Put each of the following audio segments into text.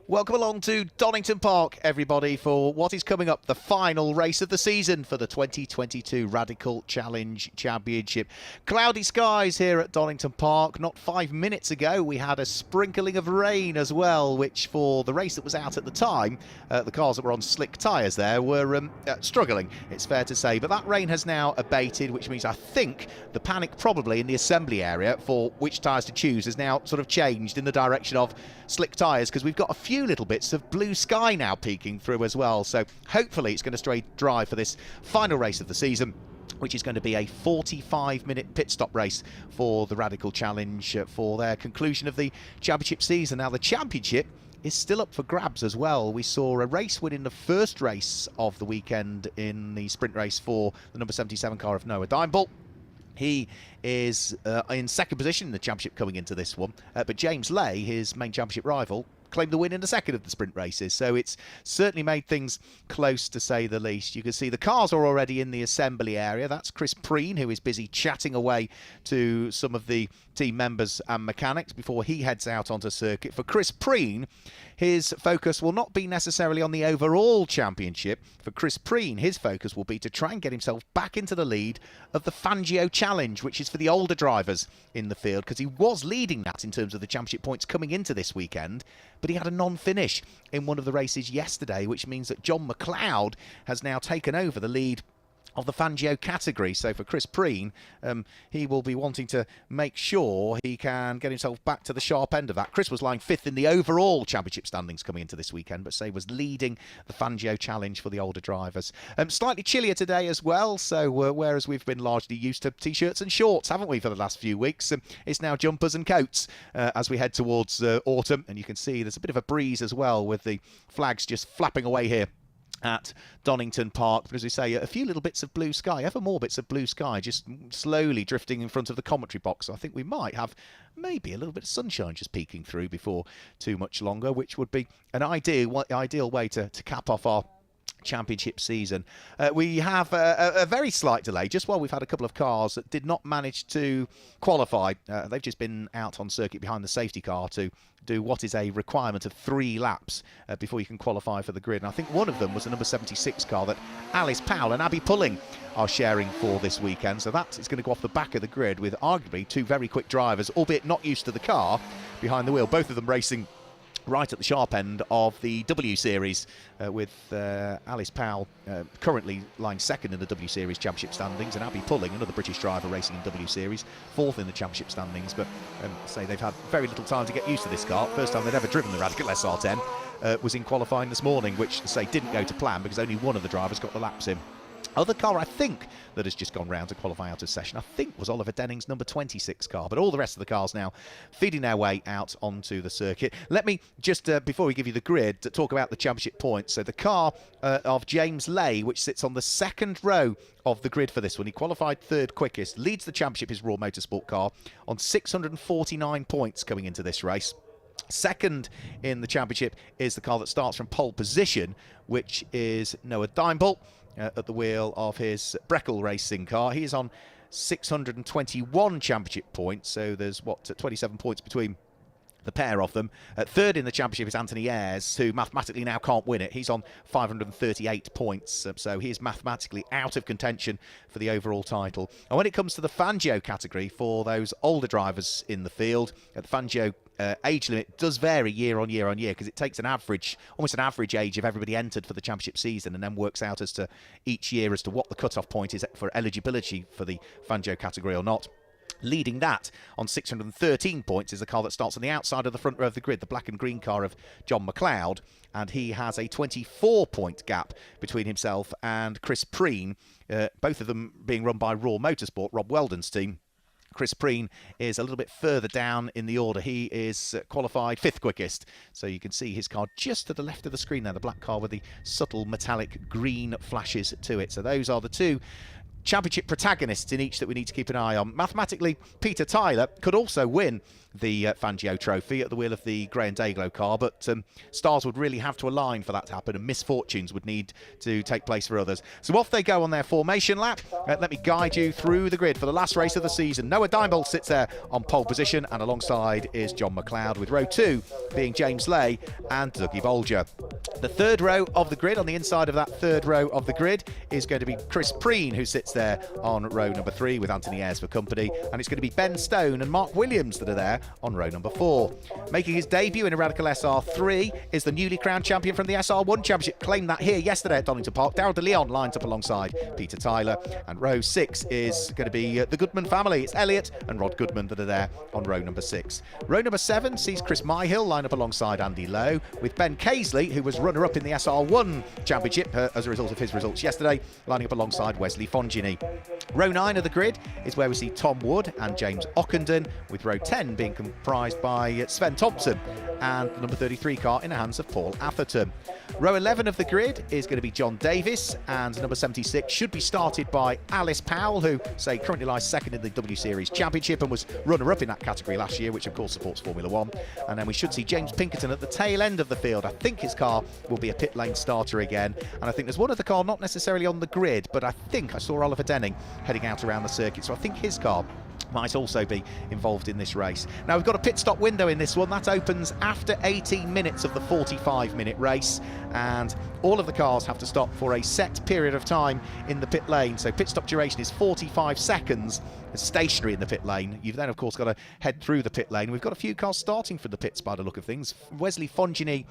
Welcome along to Donington Park, everybody, for what is coming up, the final race of the season for the 2022 Radical Challenge Championship. Cloudy skies here at Donington Park. Not 5 minutes ago, we had a sprinkling of rain as well, which for the race that was out at the time, the cars that were on slick tyres there were struggling, it's fair to say. But that rain has now abated, which means I think the panic probably in the assembly area for which tyres to choose has now sort of changed in the direction of slick tyres, because we've got a few little bits of blue sky now peeking through as well. So hopefully it's going to stay dry for this final race of the season, which is going to be a 45-minute pit stop race for the Radical Challenge for their conclusion of the championship season. Now the championship is still up for grabs as well. We saw a race win in the first race of the weekend in the sprint race for the number 77 car of Noah Dimeball. He is in second position in the championship coming into this one, but James Lay, his main championship rival, claimed the win in the second of the sprint races. So it's certainly made things close, to say the least. You can see the cars are already in the assembly area. That's Chris Preen, who is busy chatting away to some of the team members and mechanics before he heads out onto circuit. For Chris Preen, his focus will not be necessarily on the overall championship. For Chris Preen, his focus will be to try and get himself back into the lead of the Fangio Challenge, which is for the older drivers in the field, because he was leading that in terms of the championship points coming into this weekend, but he had a non-finish in one of the races yesterday, which means that John McLeod has now taken over the lead of the Fangio category. So for Chris Preen, he will be wanting to make sure he can get himself back to the sharp end of that. Chris was lying fifth in the overall championship standings coming into this weekend, but say was leading the Fangio Challenge for the older drivers. Slightly chillier today as well, so whereas we've been largely used to t-shirts and shorts, haven't we, for the last few weeks, it's now jumpers and coats as we head towards autumn. And you can see there's a bit of a breeze as well, with the flags just flapping away here at Donington Park. But as we say, a few little bits of blue sky, ever more bits of blue sky, just slowly drifting in front of the commentary box. So I think we might have maybe a little bit of sunshine just peeking through before too much longer, which would be an ideal way to cap off our championship season. We have a very slight delay just while we've had a couple of cars that did not manage to qualify. They've just been out on circuit behind the safety car to do what is a requirement of 3 laps before you can qualify for the grid. And I think one of them was the number 76 car that Alice Powell and Abby Pulling are sharing for this weekend. So that is going to go off the back of the grid with arguably 2 very quick drivers, albeit not used to the car, behind the wheel. Both of them racing right at the sharp end of the W Series, with Alice Powell currently lying second in the W Series championship standings, and Abby Pulling, another British driver racing in W Series, fourth in the championship standings. But say they've had very little time to get used to this car. First time they'd ever driven the Radical SR10 was in qualifying this morning, which say didn't go to plan because only one of the drivers got the laps in. Other car, I think, that has just gone round to qualify out of session, I think, was Oliver Denning's number 26 car. But all the rest of the cars now feeding their way out onto the circuit. Let me just, before we give you the grid, talk about the championship points. So the car of James Lay, which sits on the second row of the grid for this one, he qualified third quickest, leads the championship, his Raw Motorsport car, on 649 points coming into this race. Second in the championship is the car that starts from pole position, which is Noah Dimeball, at the wheel of his Breckle Racing car. He is on 621 championship points, so there's, 27 points between the pair of them. Third in the championship is Anthony Ayres, who mathematically now can't win it. He's on 538 points, so he is mathematically out of contention for the overall title. And when it comes to the Fangio category, for those older drivers in the field, the Fangio age limit does vary year on year because it takes an average, almost an average age of everybody entered for the championship season, and then works out as to each year as to what the cut-off point is for eligibility for the Fangio category or not. Leading that on 613 points is the car that starts on the outside of the front row of the grid, the black and green car of John McLeod, and he has a 24-point gap between himself and Chris Preen, both of them being run by Raw Motorsport, Rob Weldon's team. Chris Preen is a little bit further down in the order. He is qualified 5th quickest. So you can see his car just to the left of the screen there, the black car with the subtle metallic green flashes to it. So those are the 2 championship protagonists in each that we need to keep an eye on. Mathematically, Peter Tyler could also win the Fangio Trophy at the wheel of the Graham Dayglow car, but stars would really have to align for that to happen, and misfortunes would need to take place for others. So off they go on their formation lap. Let me guide you through the grid for the last race of the season. Noah Dimebold sits there on pole position, and alongside is John McLeod, with row 2 being James Lay and Dougie Bolger. The third row of the grid, on the inside of that third row of the grid, is going to be Chris Preen, who sits there on row number 3 with Anthony Ayres for company, and it's going to be Ben Stone and Mark Williams that are there on row number 4. Making his debut in a Radical SR3 is the newly crowned champion from the SR1 Championship. Claimed that here yesterday at Donington Park. Darryl de Leon lines up alongside Peter Tyler, and row 6 is going to be the Goodman family. It's Elliot and Rod Goodman that are there on row number 6. Row number 7 sees Chris Myhill line up alongside Andy Lowe, with Ben Casely, who was runner-up in the SR1 Championship as a result of his results yesterday, lining up alongside Wesley Fongini. Row 9 of the grid is where we see Tom Wood and James Ockenden, with row 10 being comprised by Sven Thompson and the number 33 car in the hands of Paul Atherton. Row 11 of the grid is going to be John Davis, and number 76 should be started by Alice Powell, who currently lies second in the W Series Championship and was runner-up in that category last year, which of course supports Formula 1. And then we should see James Pinkerton at the tail end of the field. I think his car will be a pit lane starter again, and I think there's one other car not necessarily on the grid, but I think I saw Oliver Denning heading out around the circuit, so I think his car might also be involved in this race. Now, we've got a pit stop window in this one. That opens after 18 minutes of the 45-minute race, and all of the cars have to stop for a set period of time in the pit lane. So pit stop duration is 45 seconds. It's stationary in the pit lane. You've then, of course, got to head through the pit lane. We've got a few cars starting from the pits by the look of things. Wesley Fongini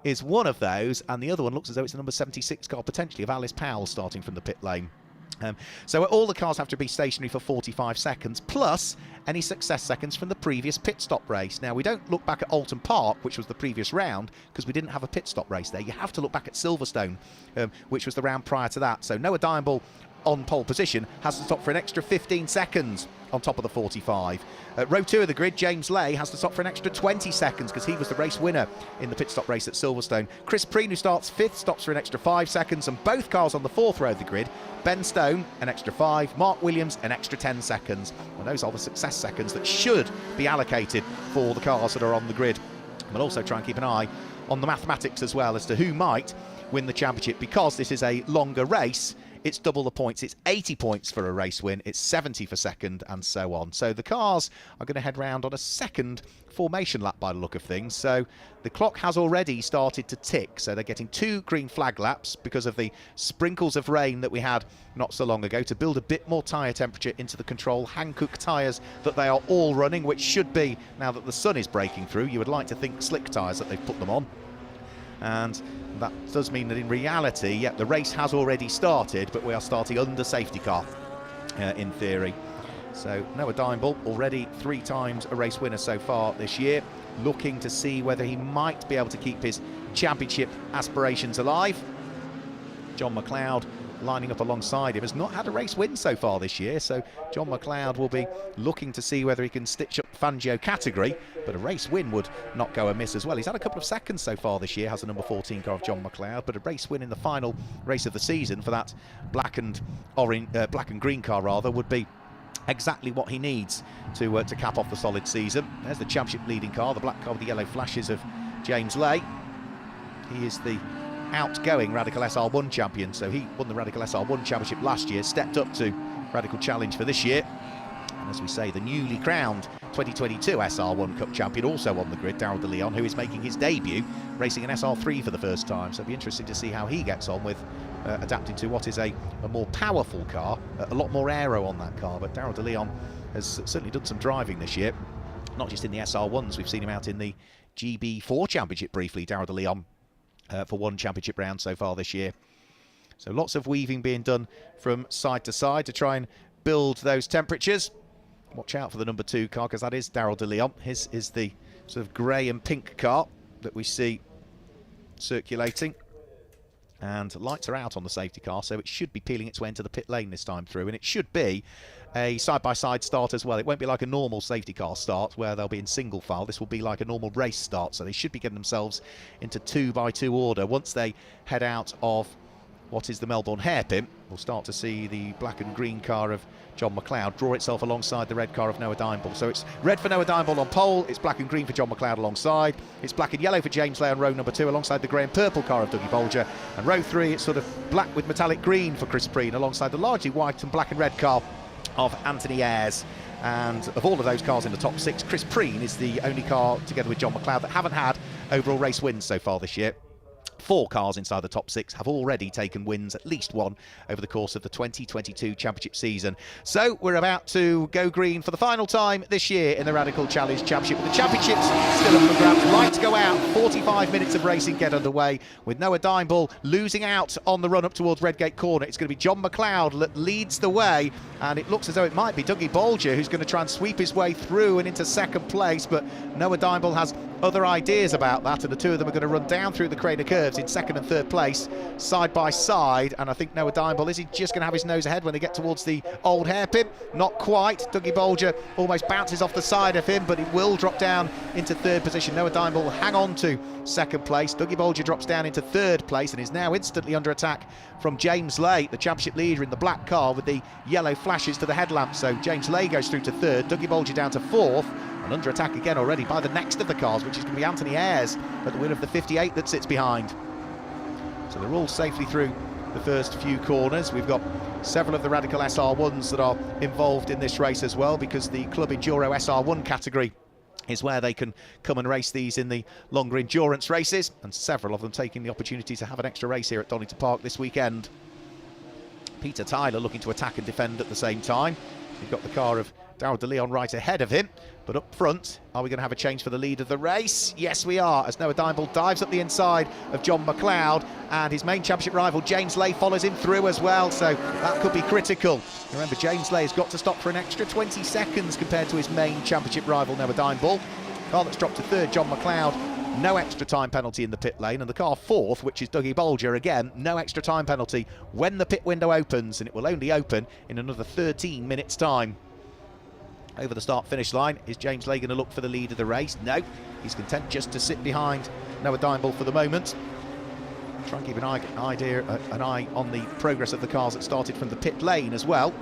is one of those, and the other one looks as though it's a number 76 car, potentially, of Alice Powell, starting from the pit lane. So all the cars have to be stationary for 45 seconds, plus any success seconds from the previous pit stop race. Now, we don't look back at Alton Park, which was the previous round, because we didn't have a pit stop race there. You have to look back at Silverstone, which was the round prior to that. So Noah Dimebold on pole position has to stop for an extra 15 seconds on top of the 45. Row 2 of the grid, James Lay has to stop for an extra 20 seconds because he was the race winner in the pit stop race at Silverstone. Chris Preen, who starts 5th, stops for an extra 5 seconds, and both cars on the 4th row of the grid, Ben Stone an extra 5, Mark Williams an extra 10 seconds. And those are the success seconds that should be allocated for the cars that are on the grid. We'll also try and keep an eye on the mathematics as well as to who might win the championship, because this is a longer race. It's double the points. It's 80 points for a race win. It's 70 for second, and so on. So the cars are going to head round on a second formation lap by the look of things. So the clock has already started to tick. So they're getting 2 green flag laps because of the sprinkles of rain that we had not so long ago to build a bit more tyre temperature into the Control Hankook tyres that they are all running, which should be, now that the sun is breaking through, you would like to think slick tyres that they've put them on. And that does mean that in reality, yeah, the race has already started, but we are starting under safety car in theory. So Noah Dimebold, already 3 times a race winner so far this year, looking to see whether he might be able to keep his championship aspirations alive. John McLeod lining up alongside him has not had a race win so far this year, so John McLeod will be looking to see whether he can stitch up Fangio category, but a race win would not go amiss as well. He's had a couple of seconds so far this year, has the number 14 car of John McLeod, but a race win in the final race of the season for that black and green car rather would be exactly what he needs to cap off the solid season. There's the championship leading car, the black car with the yellow flashes of James Lay. He is the outgoing Radical SR1 champion, so he won the Radical SR1 championship last year, stepped up to Radical Challenge for this year, and as we say, the newly crowned 2022 SR1 Cup champion also on the grid, Darryl de Leon, who is making his debut racing an SR3 for the first time, so it'll be interesting to see how he gets on with adapting to what is a more powerful car, a lot more aero on that car. But Darryl de Leon has certainly done some driving this year, not just in the SR1s. We've seen him out in the GB4 championship briefly, Darryl de Leon, for 1 championship round so far this year. So lots of weaving being done from side to side to try and build those temperatures. Watch out for the number 2 car, because that is Darryl de Leon. His is the sort of grey and pink car that we see circulating. And lights are out on the safety car, so it should be peeling its way into the pit lane this time through, and it should be a side-by-side start as well. It won't be like a normal safety car start where they'll be in single file. This will be like a normal race start, so they should be getting themselves into 2-by-2 order once they head out of what is the Melbourne hairpin. We'll start to see the black and green car of John McLeod draw itself alongside the red car of Noah Dimble. So it's red for Noah Dimble on pole, it's black and green for John McLeod alongside, it's black and yellow for James Lay on row number 2 alongside the grey and purple car of Dougie Bolger, and row 3 it's sort of black with metallic green for Chris Preen alongside the largely white and black and red car of Anthony Ayres. And of all of those cars in the top 6, Chris Preen is the only car, together with John McLeod, that haven't had overall race wins so far this year. 4 cars inside the top 6 have already taken wins, at least one, over the course of the 2022 Championship season. So we're about to go green for the final time this year in the Radical Challenge Championship. With the Championships still up for grabs, lights go out, 45 minutes of racing get underway, with Noah Dimble losing out on the run up towards Redgate Corner. It's going to be John McLeod that leads the way, and it looks as though it might be Dougie Bolger who's going to try and sweep his way through and into second place, but Noah Dimble has other ideas about that, and the two of them are going to run down through the Craner curves in second and third place side by side. And I think Noah Dimble, is he just going to have his nose ahead when they get towards the old hairpin? Not quite. Dougie Bolger almost bounces off the side of him, but he will drop down into third position. Noah Dimble will hang on to second place. Dougie Bolger drops down into third place and is now instantly under attack from James Lay, the championship leader in the black car with the yellow flashes to the headlamps. So James Lay goes through to third, Dougie Bolger down to fourth, and under attack again already by the next of the cars, which is going to be Anthony Ayres at the wheel of the 58 that sits behind. So they're all safely through the first few corners. We've got several of the Radical SR1s that are involved in this race as well, because the Club Enduro SR1 category is where they can come and race these in the longer endurance races, and several of them taking the opportunity to have an extra race here at Donington Park this weekend. Peter Tyler looking to attack and defend at the same time. We've got the car of Darrell de Leon right ahead of him, but up front, are we going to have a change for the lead of the race? Yes, we are, as Noah Dimble dives up the inside of John McLeod, and his main championship rival James Lay follows him through as well, so that could be critical. Remember, James Lay has got to stop for an extra 20 seconds compared to his main championship rival Noah Dimble. Car that's dropped to third, John McLeod, no extra time penalty in the pit lane, and the car fourth, which is Dougie Bolger, again, no extra time penalty when the pit window opens, and it will only open in another 13 minutes time. Over the start-finish line, is James Lay going to look for the lead of the race? No, he's content just to sit behind Noah Dimble for the moment. Try and keep an eye on the progress of the cars that started from the pit lane as well.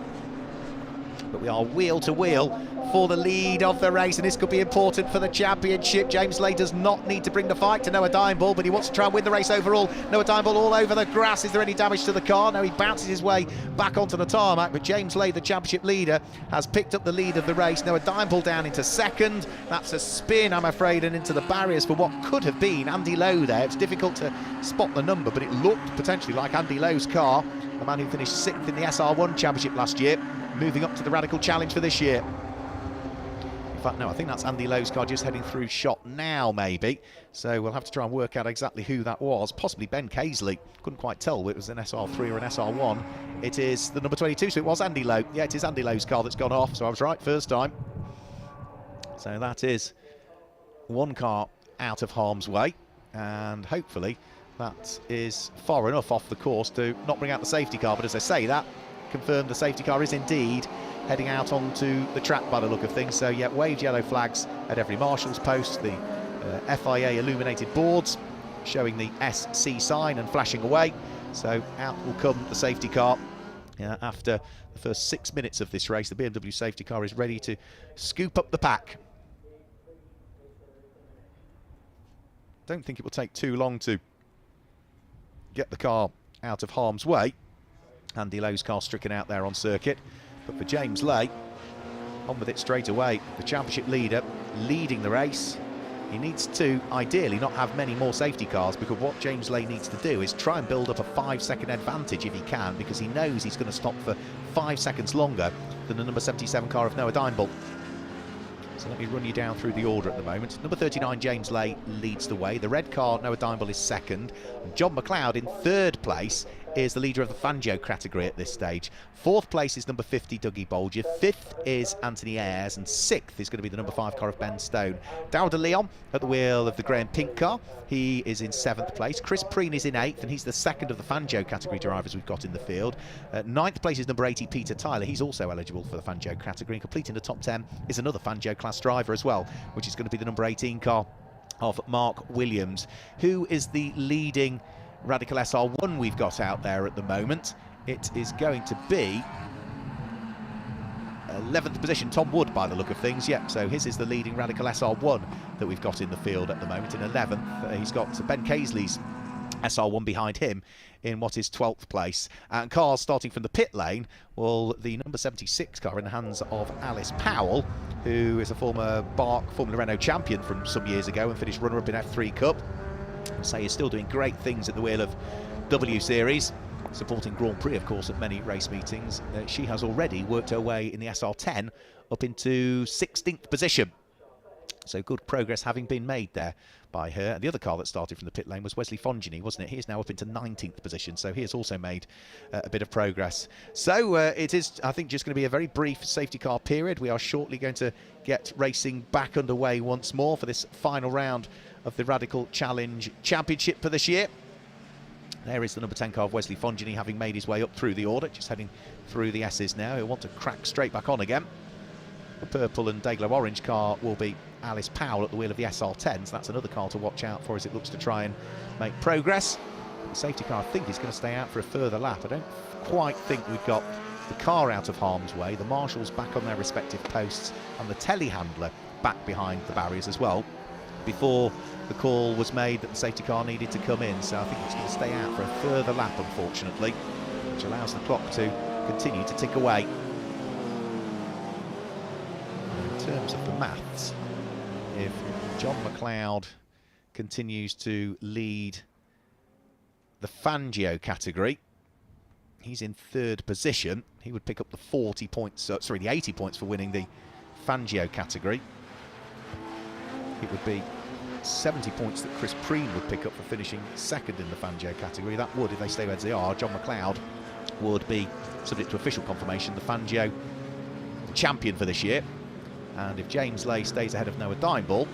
But we are wheel to wheel for the lead of the race, and this could be important for the championship. James Lay does not need to bring the fight to Noah Dimble, but he wants to try and win the race overall. Noah Dimble all over the grass. Is there any damage to the car? No, he bounces his way back onto the tarmac, but James Lay, the championship leader, has picked up the lead of the race. Noah Dimble down into second. That's a spin, I'm afraid, and into the barriers for what could have been Andy Lowe there. It's difficult to spot the number, but it looked potentially like Andy Lowe's car, the man who finished 6th in the SR1 championship last year, moving up to the Radical Challenge for this year. In fact, no, I think that's Andy Lowe's car just heading through shot now, maybe. So we'll have to try and work out exactly who that was. Possibly Ben Casely. Couldn't quite tell whether it was an SR3 or an SR1. It is the number 22, so it was Andy Lowe. Yeah, it is Andy Lowe's car that's gone off, so I was right first time. So that is one car out of harm's way, and hopefully that is far enough off the course to not bring out the safety car. But as I say, that confirmed the safety car is indeed heading out onto the track by the look of things. So yeah, waved yellow flags at every marshal's post, the FIA illuminated boards showing the SC sign and flashing away. So out will come the safety car. After the first 6 minutes of this race, the BMW safety car is ready to scoop up the pack. Don't think it will take too long to get the car out of harm's way. Andy Lowe's car stricken out there on circuit. But for James Lay, on with it straight away. The championship leader leading the race. He needs to, ideally, not have many more safety cars, because what James Lay needs to do is try and build up a 5-second advantage if he can, because he knows he's going to stop for 5 seconds longer than the number 77 car of Noah Dimble. So let me run you down through the order at the moment. Number 39, James Lay, leads the way. The red car, Noah Dimble, is second. And John McLeod in third place is the leader of the Fangio category at this stage. Fourth place is number 50, Dougie Bolger. Fifth is Anthony Ayres, and sixth is going to be the number 5 car of Ben Stone. Darrell de Leon at the wheel of the grey and pink car. He is in 7th place. Chris Preen is in 8th, and he's the second of the Fangio category drivers we've got in the field. 9th place is number 80, Peter Tyler. He's also eligible for the Fangio category. And completing the top 10 is another Fangio class driver as well, which is going to be the number 18 car of Mark Williams, who is the leading Radical SR1 we've got out there at the moment. It is going to be 11th position, Tom Wood, by the look of things. Yep, so his is the leading Radical SR1 that we've got in the field at the moment. In 11th, he's got Ben Casely's SR1 behind him in what is 12th place. And cars starting from the pit lane, well, the number 76 car in the hands of Alice Powell, who is a former BARC Formula Renault champion from some years ago and finished runner-up in F3 Cup. So he's still doing great things at the wheel of W Series, supporting Grand Prix, of course, at many race meetings. She has already worked her way in the SR10 up into 16th position. So good progress having been made there by her. The other car that started from the pit lane was Wesley Fongini, wasn't it? He is now up into 19th position, so he has also made a bit of progress. So it is, I think, just going to be a very brief safety car period. We are shortly going to get racing back underway once more for this final round of the Radical Challenge Championship for this year. There is the number 10 car of Wesley Fongini, having made his way up through the order, just heading through the S's now. He'll want to crack straight back on again. The purple and Dayglow orange car will be Alice Powell at the wheel of the SR10, so that's another car to watch out for as it looks to try and make progress. The safety car, I think, is going to stay out for a further lap. I don't quite think we've got the car out of harm's way, the marshals back on their respective posts, and the telehandler back behind the barriers as well, before the call was made that the safety car needed to come in. So I think it's going to stay out for a further lap, unfortunately, which allows the clock to continue to tick away. In terms of the maths, if John McLeod continues to lead the Fangio category, he's in 3rd position. He would pick up the 40 points, the 80 points for winning the Fangio category. It would be 70 points that Chris Preen would pick up for finishing 2nd in the Fangio category. That would, if they stay as they are, John McLeod would be, subject to official confirmation, the Fangio champion for this year. And if James Lay stays ahead of Noah Dimeball,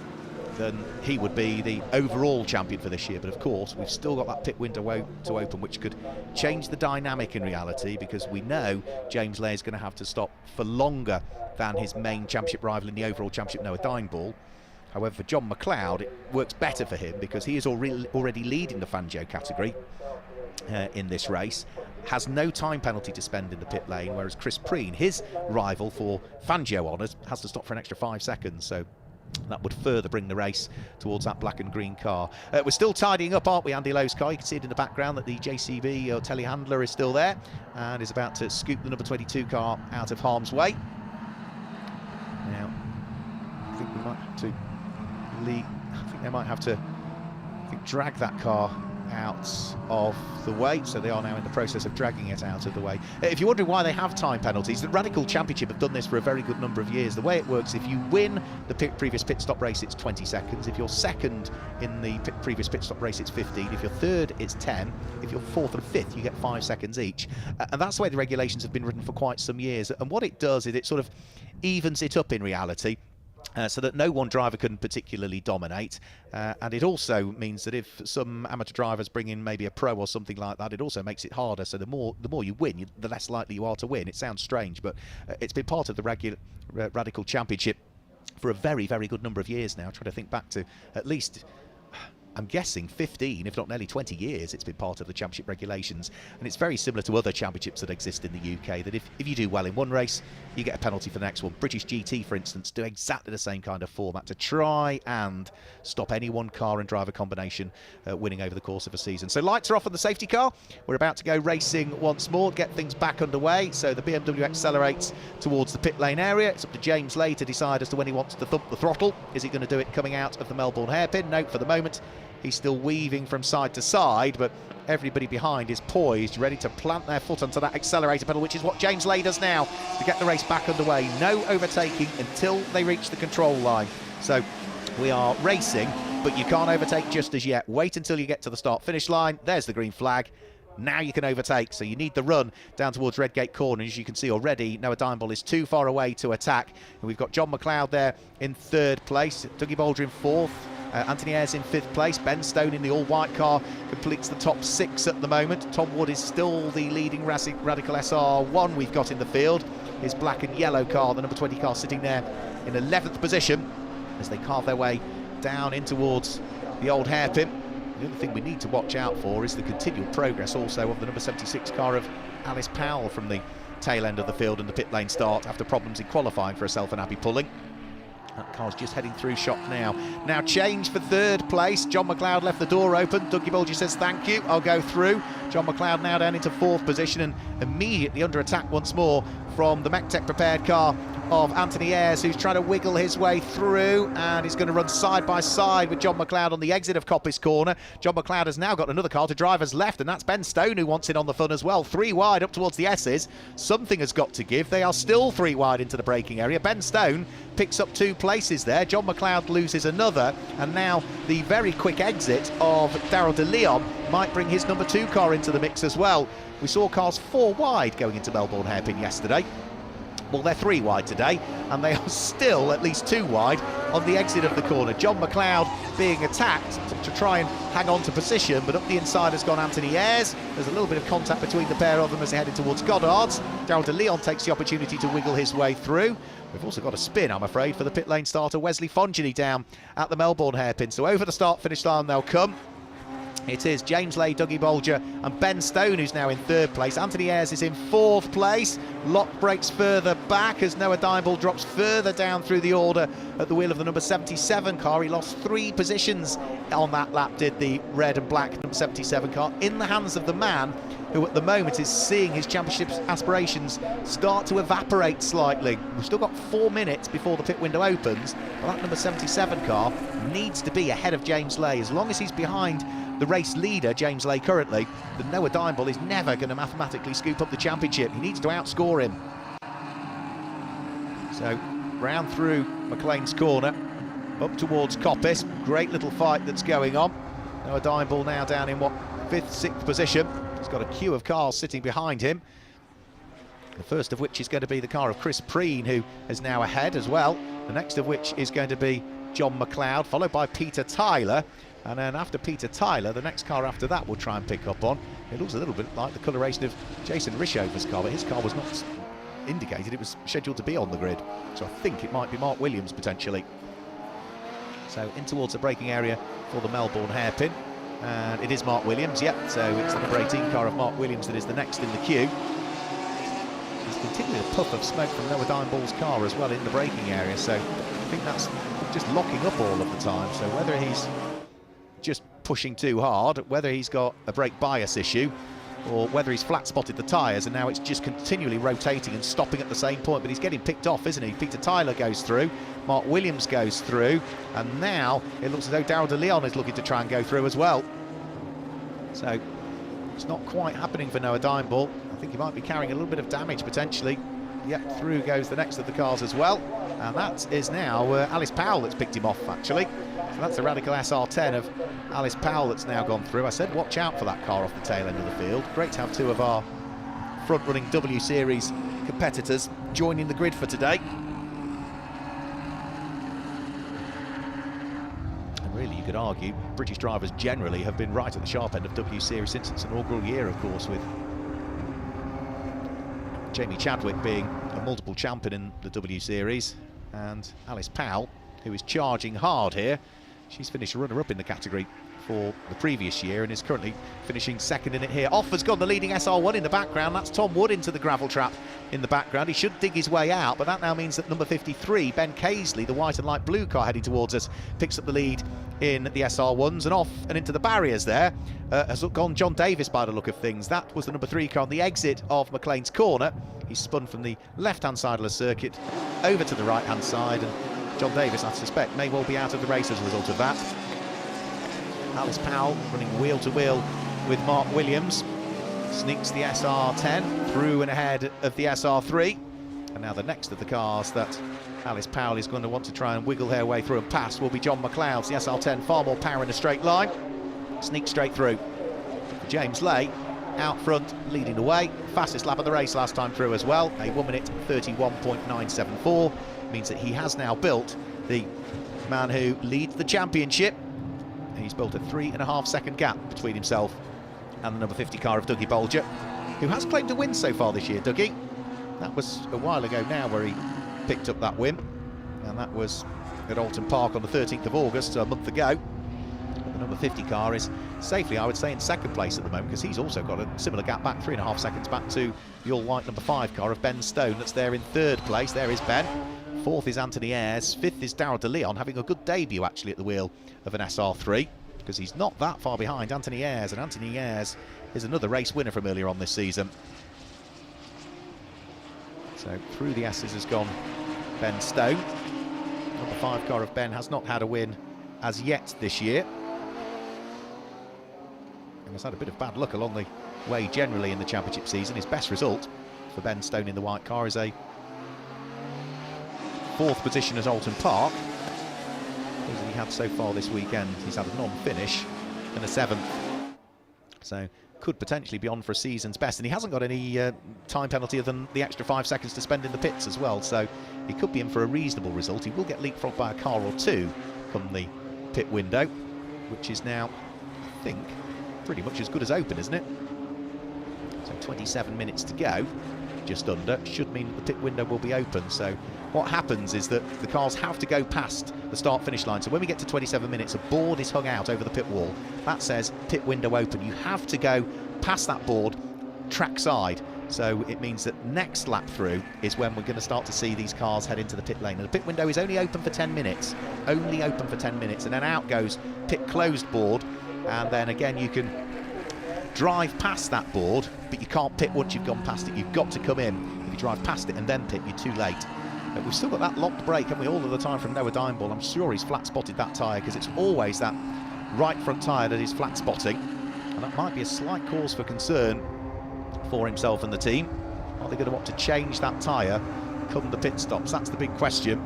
then he would be the overall champion for this year. But of course, we've still got that pit window to open, which could change the dynamic in reality, because we know James Lay is going to have to stop for longer than his main championship rival in the overall championship, Noah Dimeball. However, for John McLeod, it works better for him because he is already leading the Fangio category in this race, has no time penalty to spend in the pit lane, whereas Chris Preen, his rival for Fangio honours, has to stop for an extra 5 seconds. So that would further bring the race towards that black and green car. We're still tidying up, aren't we, Andy Lowe's car? You can see it in the background that the JCB or telehandler is still there and is about to scoop the number 22 car out of harm's way. Now, I think we might have to they might have to drag that car out of the way, so they are now in the process of dragging it out of the way. If you're wondering why they have time penalties, the Radical Championship have done this for a very good number of years. The way it works, if you win the previous pit stop race, it's 20 seconds. If you're 2nd in the previous pit stop race, it's 15. If you're 3rd, it's 10. If you're 4th and 5th, you get 5 seconds each. And that's the way the regulations have been written for quite some years. And what it does is it sort of evens it up in reality, so that no one driver can particularly dominate, and it also means that if some amateur drivers bring in maybe a pro or something like that, it also makes it harder. So the more you win, the less likely you are to win. It sounds strange, but it's been part of the Radical Championship for a very, very good number of years now. Trying to think back to at least, I'm guessing 15, if not nearly 20 years, it's been part of the championship regulations. And it's very similar to other championships that exist in the UK, that if you do well in one race, you get a penalty for the next one. British GT, for instance, do exactly the same kind of format to try and stop any one car and driver combination winning over the course of a season. So lights are off on the safety car. We're about to go racing once more, get things back underway. So the BMW accelerates towards the pit lane area. It's up to James Lay to decide as to when he wants to thump the throttle. Is he going to do it coming out of the Melbourne hairpin? No, for the moment. He's still weaving from side to side, but everybody behind is poised, ready to plant their foot onto that accelerator pedal, which is what James Lay does now to get the race back underway. No overtaking until they reach the control line. So we are racing, but you can't overtake just as yet. Wait until you get to the start-finish line. There's the green flag. Now you can overtake, so you need the run down towards Redgate Corner. As you can see already, Noah Dimeball is too far away to attack. And we've got John McLeod there in 3rd place, Dougie Boulder in 4th. Anthony Ayres in 5th place. Ben Stone in the all-white car completes the top 6 at the moment. Tom Wood is still the leading Radical SR1 we've got in the field. His black and yellow car, the number 20 car, sitting there in 11th position as they carve their way down in towards the old hairpin. The other thing we need to watch out for is the continual progress also of the number 76 car of Alice Powell from the tail end of the field and the pit lane start after problems in qualifying for herself and Abby Pulling. That car's just heading through shop now. Now change for third place. John McLeod left the door open. Dougie Bulger says thank you, I'll go through. John McLeod now down into fourth position and immediately under attack once more from the MECTEC prepared car of Anthony Ayres, who's trying to wiggle his way through, and he's going to run side by side with John McLeod on the exit of Coppice Corner. John McLeod has now got another car to driver's left, and that's Ben Stone who wants in on the fun as well. 3 wide up towards the S's. Something has got to give. They are still 3 wide into the braking area. Ben Stone picks up 2 places there. John McLeod loses another, and now the very quick exit of Daryl de Leon might bring his number 2 car into the mix as well. We saw cars 4 wide going into Melbourne Hairpin yesterday. Well, they're 3 wide today, and they are still at least 2 wide on the exit of the corner. John McLeod being attacked to try and hang on to position, but up the inside has gone Anthony Ayres. There's a little bit of contact between the pair of them as they headed towards Goddard's. Daryl de Leon takes the opportunity to wiggle his way through. We've also got a spin, I'm afraid, for the pit lane starter Wesley Fongini down at the Melbourne Hairpin. So over the start-finish line they'll come. It is James Lay, Dougie Bulger and Ben Stone who's now in 3rd place. Anthony Ayres is in 4th place. Locke breaks further back as Noah Dimble drops further down through the order at the wheel of the number 77 car. He lost 3 positions on that lap, did the red and black number 77 car, in the hands of the man who at the moment is seeing his championship aspirations start to evaporate slightly. We've still got 4 minutes before the pit window opens, but that number 77 car needs to be ahead of James Lay. As long as he's behind the race leader, James Lay currently, the Noah Dimble is never going to mathematically scoop up the championship. He needs to outscore him. So, round through McLean's Corner, up towards Coppice. Great little fight that's going on. Noah Dimble now down in, 5th, 6th position. He's got a queue of cars sitting behind him. The first of which is going to be the car of Chris Preen, who is now ahead as well. The next of which is going to be John McLeod, followed by Peter Tyler. And then after Peter Tyler, the next car after that will try and pick up on. It looks a little bit like the coloration of Jason Rishover's car, but his car was not indicated. It was scheduled to be on the grid. So I think it might be Mark Williams potentially. So in towards the braking area for the Melbourne Hairpin. And it is Mark Williams, yep. So it's the number 18 car of Mark Williams that is the next in the queue. There's continually a puff of smoke from Noah Dimeble's car as well in the braking area. So I think that's just locking up all of the time. So whether he's just pushing too hard, whether he's got a brake bias issue, or whether he's flat spotted the tyres and now it's just continually rotating and stopping at the same point, but he's getting picked off, isn't he? Peter Tyler goes through, Mark Williams goes through, and now it looks as though Daryl de Leon is looking to try and go through as well. So it's not quite happening for Noah Dimble. I think he might be carrying a little bit of damage potentially. Yep, through goes the next of the cars as well, and that is now Alice Powell that's picked him off actually. So that's the Radical SR10 of Alice Powell that's now gone through. I said watch out for that car off the tail end of the field. Great to have 2 of our front-running W Series competitors joining the grid for today. And really, you could argue British drivers generally have been right at the sharp end of W Series since its inaugural year, of course, with Jamie Chadwick being a multiple champion in the W Series, and Alice Powell, who is charging hard here. She's finished runner-up in the category for the previous year and is currently finishing 2nd in it here. Off has gone the leading SR1 in the background. That's Tom Wood into the gravel trap in the background. He should dig his way out, but that now means that number 53, Ben Casely, the white and light blue car heading towards us, picks up the lead in the SR1s, and off and into the barriers there has gone John Davis by the look of things. That was the number 3 car on the exit of McLean's Corner. He spun from the left-hand side of the circuit over to the right-hand side, and John Davis, I suspect, may well be out of the race as a result of that. Alice Powell running wheel to wheel with Mark Williams. Sneaks the SR10 through and ahead of the SR3. And now the next of the cars that Alice Powell is going to want to try and wiggle her way through and pass will be John McLeod's. The SR10, far more power in a straight line. Sneaks straight through. James Lay out front, leading the way. Fastest lap of the race last time through as well. A 1 minute 31.974. Means that he has now built the man who leads the championship. He's built a 3.5 second gap between himself and the number 50 car of Dougie Bulger, who has claimed a win so far this year. Dougie, that was a while ago now where he picked up that win, and that was at Alton Park on the 13th of August, so a month ago. But the number number 50 car is safely, I would say, in second place at the moment, because he's also got a similar gap back, 3.5 seconds back to the all-white number 5 car of Ben Stone. That's there in third place. There is Ben. Fourth is Anthony Ayres. Fifth is Daryl de Leon, having a good debut actually at the wheel of an SR3, because he's not that far behind Anthony Ayres, and Anthony Ayres is another race winner from earlier on this season. So through the S's has gone Ben Stone. Number 5 car of Ben has not had a win as yet this year, and has had a bit of bad luck along the way generally in the championship season. His best result for Ben Stone in the white car is a 4th position at Oulton Park. As he had so far this weekend, he's had a non-finish and a 7th, so could potentially be on for a season's best, and he hasn't got any time penalty other than the extra 5 seconds to spend in the pits as well, so he could be in for a reasonable result. He will get leapfrogged by a car or two come the pit window, which is now, I think, pretty much as good as open, isn't it? So 27 minutes to go, just under, should mean that the pit window will be open. So what happens is that the cars have to go past the start-finish line. So when we get to 27 minutes, a board is hung out over the pit wall. That says pit window open. You have to go past that board track side. So it means that next lap through is when we're going to start to see these cars head into the pit lane. And the pit window is only open for 10 minutes. Only open for 10 minutes. And then out goes pit closed board. And then again, you can drive past that board, but you can't pit once you've gone past it. You've got to come in. If you drive past it and then pit, you're too late. But we've still got that locked brake, haven't we, all of the time from Noah Dimeball. I'm sure he's flat spotted that tyre, because it's always that right front tyre that is flat spotting, and that might be a slight cause for concern for himself and the team. Are they going to want to change that tyre come the pit stops? That's the big question.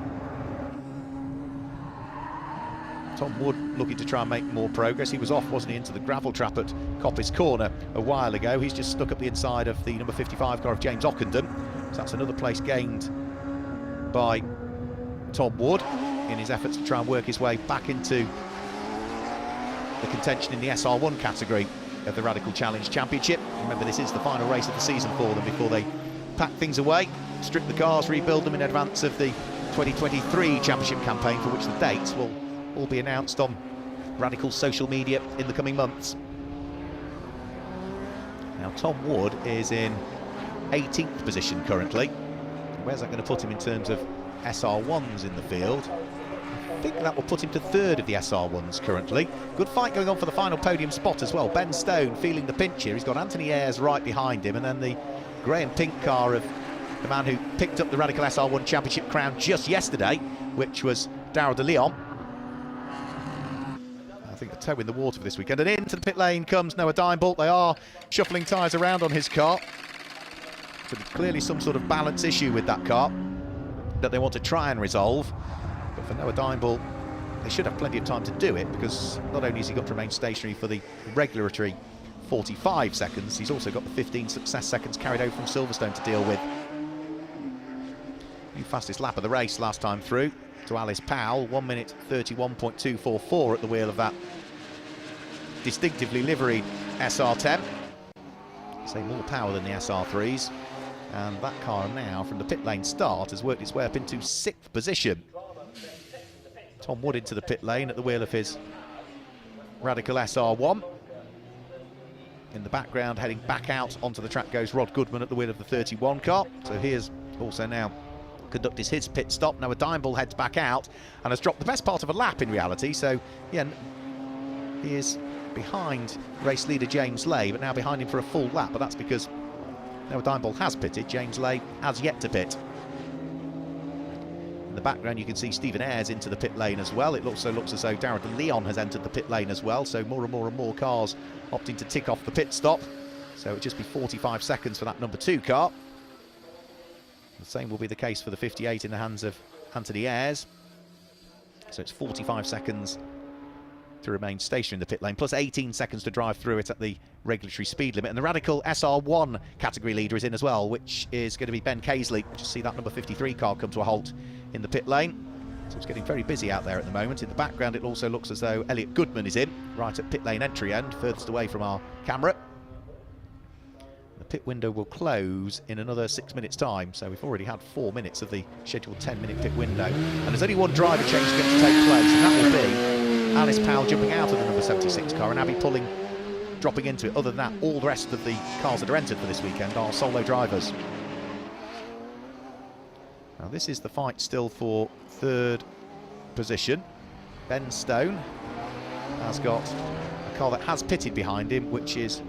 Tom Wood looking to try and make more progress. He was off, wasn't he, into the gravel trap at Coppice Corner a while ago. He's just stuck up the inside of the number 55 car of James Ockenden. So that's another place gained by Tom Wood in his efforts to try and work his way back into the contention in the SR1 category of the Radical Challenge Championship. Remember, this is the final race of the season for them before they pack things away, strip the cars, rebuild them in advance of the 2023 championship campaign, for which the dates will all be announced on Radical's social media in the coming months. Now Tom Wood is in 18th position currently. Where's that going to put him in terms of SR1s in the field? I think that will put him to 3rd of the SR1s currently. Good fight going on for the final podium spot as well. Ben Stone feeling the pinch here. He's got Anthony Ayres right behind him, and then the grey and pink car of the man who picked up the Radical SR1 Championship crown just yesterday, which was Daryl de Leon. I think a toe in the water for this weekend. And into the pit lane comes Noah Dimeball. They are shuffling tyres around on his car. So there's clearly some sort of balance issue with that car that they want to try and resolve. But for Noah Dimeball, they should have plenty of time to do it, because not only has he got to remain stationary for the regulatory 45 seconds, he's also got the 15 success seconds carried over from Silverstone to deal with. The fastest lap of the race last time through to Alice Powell, 1 minute 31.244 at the wheel of that distinctively liveried SR10. Say more power than the SR3s, and that car now from the pit lane start has worked its way up into 6th position. Tom Wood into the pit lane at the wheel of his Radical SR1. In the background, heading back out onto the track, goes Rod Goodman at the wheel of the 31 car. So here's also now conducted his pit stop. Now a Dimeball heads back out and has dropped the best part of a lap in reality. So yeah, he is behind race leader James Lay, but now behind him for a full lap. But that's because Noah Dimeball has pitted. James Lay has yet to pit. In the background, you can see Stephen Ayres into the pit lane as well. It also looks as though Daryl de Leon has entered the pit lane as well. So more and more cars opting to tick off the pit stop. So it'll just be 45 seconds for that number 2 car. The same will be the case for the 58 in the hands of Anthony Ayres. So it's 45 seconds to remain stationary in the pit lane, plus 18 seconds to drive through it at the regulatory speed limit. And the Radical SR1 category leader is in as well, which is going to be Ben Casely. Just see that number 53 car come to a halt in the pit lane. So it's getting very busy out there at the moment. In the background, it also looks as though Elliot Goodman is in, right at pit lane entry end, furthest away from our camera. The pit window will close in another 6 minutes' time, so we've already had 4 minutes of the scheduled 10-minute pit window. And there's only one driver change going to take place, and that will be Alice Powell jumping out of the number 76 car and Abby Pulling dropping into it. Other than that, all the rest of the cars that are entered for this weekend are solo drivers. Now this is the fight still for third position. Ben Stone has got a car that has pitted behind him, which is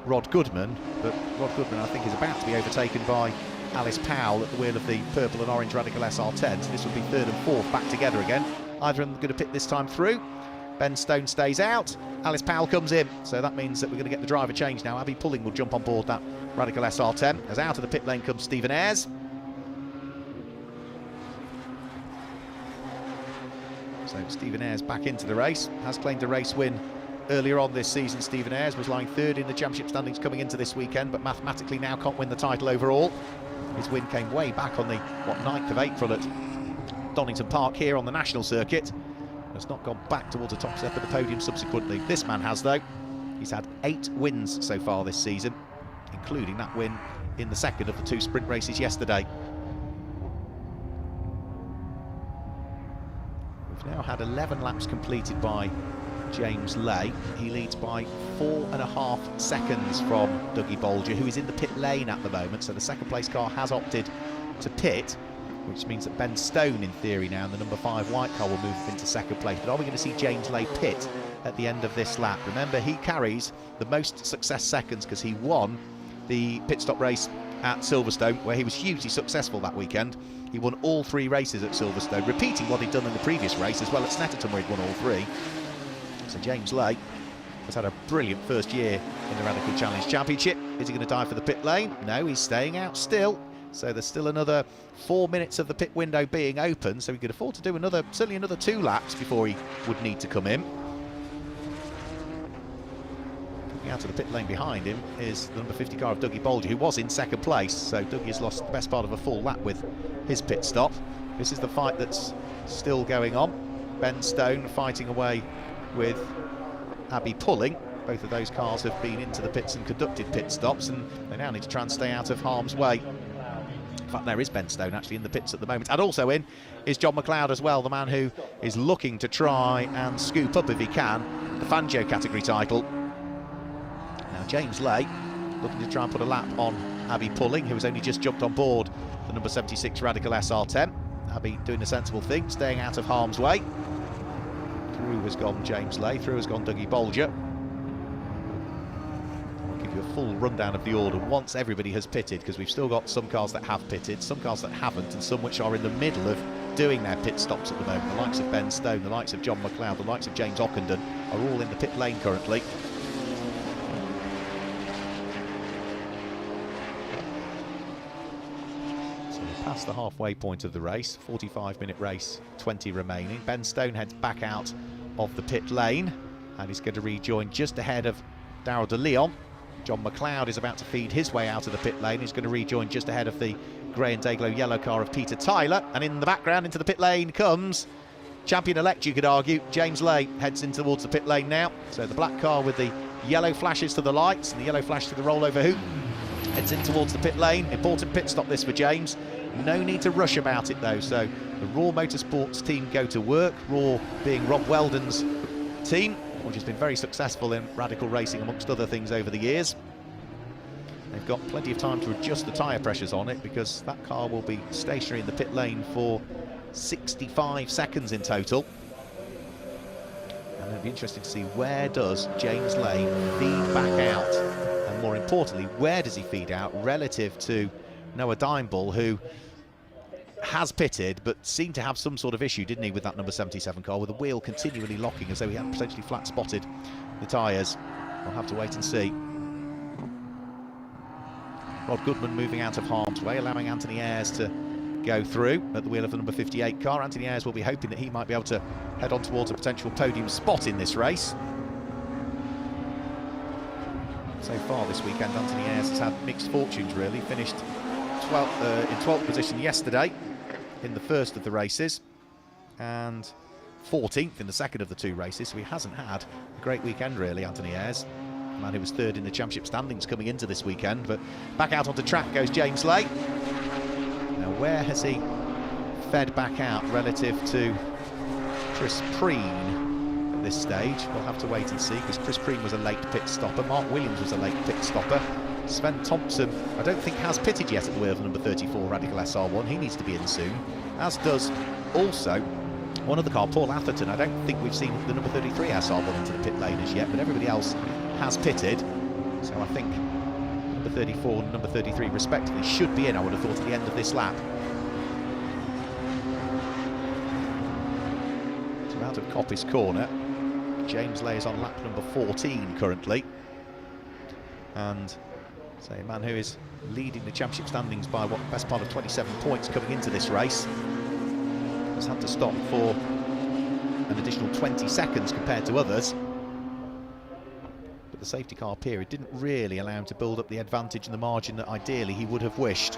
Rod Goodman, but Rod Goodman I think is about to be overtaken by Alice Powell at the wheel of the purple and orange Radical SR10, so this will be third and fourth back together again. Either of them going to pit this time through. Ben Stone stays out, Alice Powell comes in, so that means that we're going to get the driver change now. Abby Pulling will jump on board that Radical SR10. As out of the pit lane comes Stephen Ayres. So Stephen Ayres back into the race, has claimed a race win earlier on this season. Stephen Ayres was lying third in the championship standings coming into this weekend, but mathematically now can't win the title overall. His win came way back on the 9th of April at Donington Park here on the national circuit. Has not gone back towards the top step of the podium subsequently. This man has, though. He's had 8 wins so far this season, including that win in the second of the 2 sprint races yesterday. We've now had 11 laps completed by James Lay. He leads by 4.5 seconds from Dougie Bolger, who is in the pit lane at the moment, so the second place car has opted to pit, which means that Ben Stone in theory now and the number 5 white car will move into second place. But are we going to see James Lay pit at the end of this lap? Remember, he carries the most success seconds because he won the pit stop race at Silverstone, where he was hugely successful that weekend. He won all 3 races at Silverstone, repeating what he'd done in the previous race as well at Snetterton, where he'd won all 3. So James Lay has had a brilliant first year in the Radical Challenge Championship. Is he going to dive for the pit lane? No, he's staying out still. So there's still another 4 minutes of the pit window being open, so he could afford to do certainly another 2 laps before he would need to come in. Coming out of the pit lane behind him is the number 50 car of Dougie Bolger, who was in second place, so Dougie has lost the best part of a full lap with his pit stop. This is the fight that's still going on. Ben Stone fighting away with Abby Pulling. Both of those cars have been into the pits and conducted pit stops, and they now need to try and stay out of harm's way. In fact, there is Ben Stone actually in the pits at the moment, and also in is John McLeod as well, the man who is looking to try and scoop up, if he can, the Fangio category title. Now James Lay looking to try and put a lap on Abby Pulling, who has only just jumped on board the number 76 Radical SR10. Abby doing a sensible thing, staying out of harm's way. Through has gone James Lay, through has gone Dougie Bolger. I'll give you a full rundown of the order once everybody has pitted, because we've still got some cars that have pitted, some cars that haven't, and some which are in the middle of doing their pit stops at the moment. The likes of Ben Stone, the likes of John McLeod, the likes of James Ockenden are all in the pit lane currently. Past the halfway point of the race, 45-minute race, 20 remaining. Ben Stone heads back out of the pit lane and he's going to rejoin just ahead of Darryl de Leon. John McLeod is about to feed his way out of the pit lane. He's going to rejoin just ahead of the grey and day-glow yellow car of Peter Tyler. And in the background, into the pit lane comes champion-elect, you could argue. James Lay heads in towards the pit lane now. So the black car with the yellow flashes to the lights and the yellow flash to the rollover hoop heads in towards the pit lane. Important pit stop this for James. No need to rush about it though, so the Raw Motorsports team go to work, Raw being Rob Weldon's team, which has been very successful in radical racing amongst other things over the years. They've got plenty of time to adjust the tyre pressures on it, because that car will be stationary in the pit lane for 65 seconds in total. And it'll be interesting to see, where does James Lay feed back out, and more importantly, where does he feed out relative to Noah Dimeball, who has pitted but seemed to have some sort of issue, didn't he, with that number 77 car, with the wheel continually locking as though he had potentially flat spotted the tyres. We'll have to wait and see. Rod Goodman moving out of harm's way, allowing Anthony Ayres to go through at the wheel of the number 58 car. Anthony Ayres will be hoping that he might be able to head on towards a potential podium spot in this race. So far this weekend, Anthony Ayres has had mixed fortunes really. Finished in 12th position yesterday in the first of the races and 14th in the second of the 2 races, so he hasn't had a great weekend really, Anthony Ayres. The man who was third in the championship standings coming into this weekend. But back out onto track goes James Lay. Now where has he fed back out relative to Chris Preen this stage. We'll have to wait and see, because Chris Preen was a late pit stopper, Mark Williams was a late pit stopper. Sven Thompson, I don't think has pitted yet at the wheel of number 34 Radical SR1. He needs to be in soon, as does also one of the car, Paul Atherton. I don't think we've seen the number 33 SR1 into the pit lane as yet, but everybody else has pitted. So I think number 34 and number 33 respectively should be in, I would have thought, at the end of this lap. So out of Coppice Corner, James Lay is on lap number 14 currently. And so a man who is leading the championship standings by what, best part of 27 points coming into this race, has had to stop for an additional 20 seconds compared to others. But the safety car period didn't really allow him to build up the advantage and the margin that ideally he would have wished.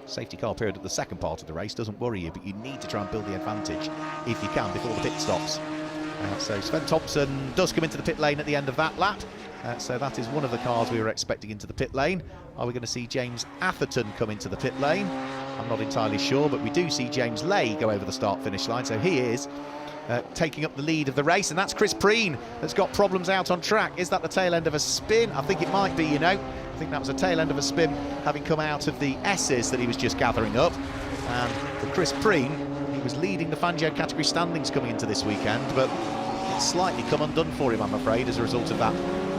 Safety car period at the second part of the race doesn't worry you, but you need to try and build the advantage if you can before the pit stops. So Sven Thompson does come into the pit lane at the end of that lap. So that is one of the cars we were expecting into the pit lane. Are we going to see James Atherton come into the pit lane? I'm not entirely sure, but we do see James Lay go over the start-finish line. So he is taking up the lead of the race, and that's Chris Preen that's got problems out on track. Is that the tail end of a spin? I think it might be, you know. I think that was a tail end of a spin, having come out of the S's that he was just gathering up. And for Chris Preen, he was leading the Fangio category standings coming into this weekend, but it's slightly come undone for him, I'm afraid, as a result of that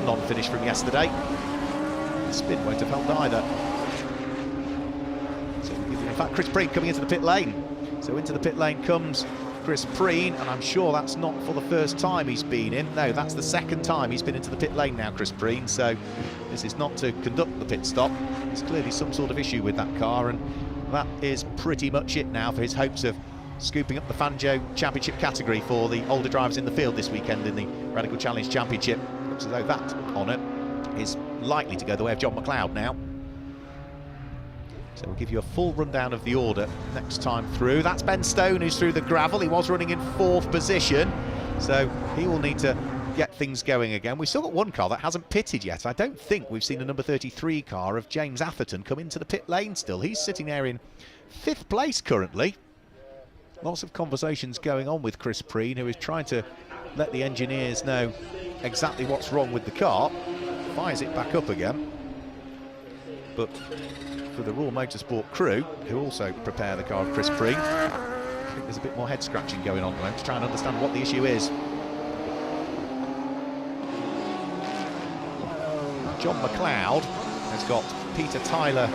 non-finish from yesterday. The spin won't have helped either. So, in fact, Chris Preen coming into the pit lane. So into the pit lane comes Chris Preen, and I'm sure that's not for the first time he's been in. No, that's the second time he's been into the pit lane now, Chris Preen. So this is not to conduct the pit stop. There's clearly some sort of issue with that car, and that is pretty much it now for his hopes of scooping up the Fangio Championship category for the older drivers in the field this weekend in the Radical Challenge Championship. Looks as though that honour is likely to go the way of John McLeod now. So we'll give you a full rundown of the order next time through. That's Ben Stone who's through the gravel. He was running in 4th position, so he will need to get things going again. We've still got one car that hasn't pitted yet. I don't think we've seen a number 33 car of James Atherton come into the pit lane still. He's sitting there in 5th place currently. Lots of conversations going on with Chris Preen, who is trying to let the engineers know exactly what's wrong with the car. Fires it back up again. But for the Raw Motorsport crew, who also prepare the car of Chris Preen, I think there's a bit more head scratching going on at the moment to try and understand what the issue is. John McLeod has got Peter Tyler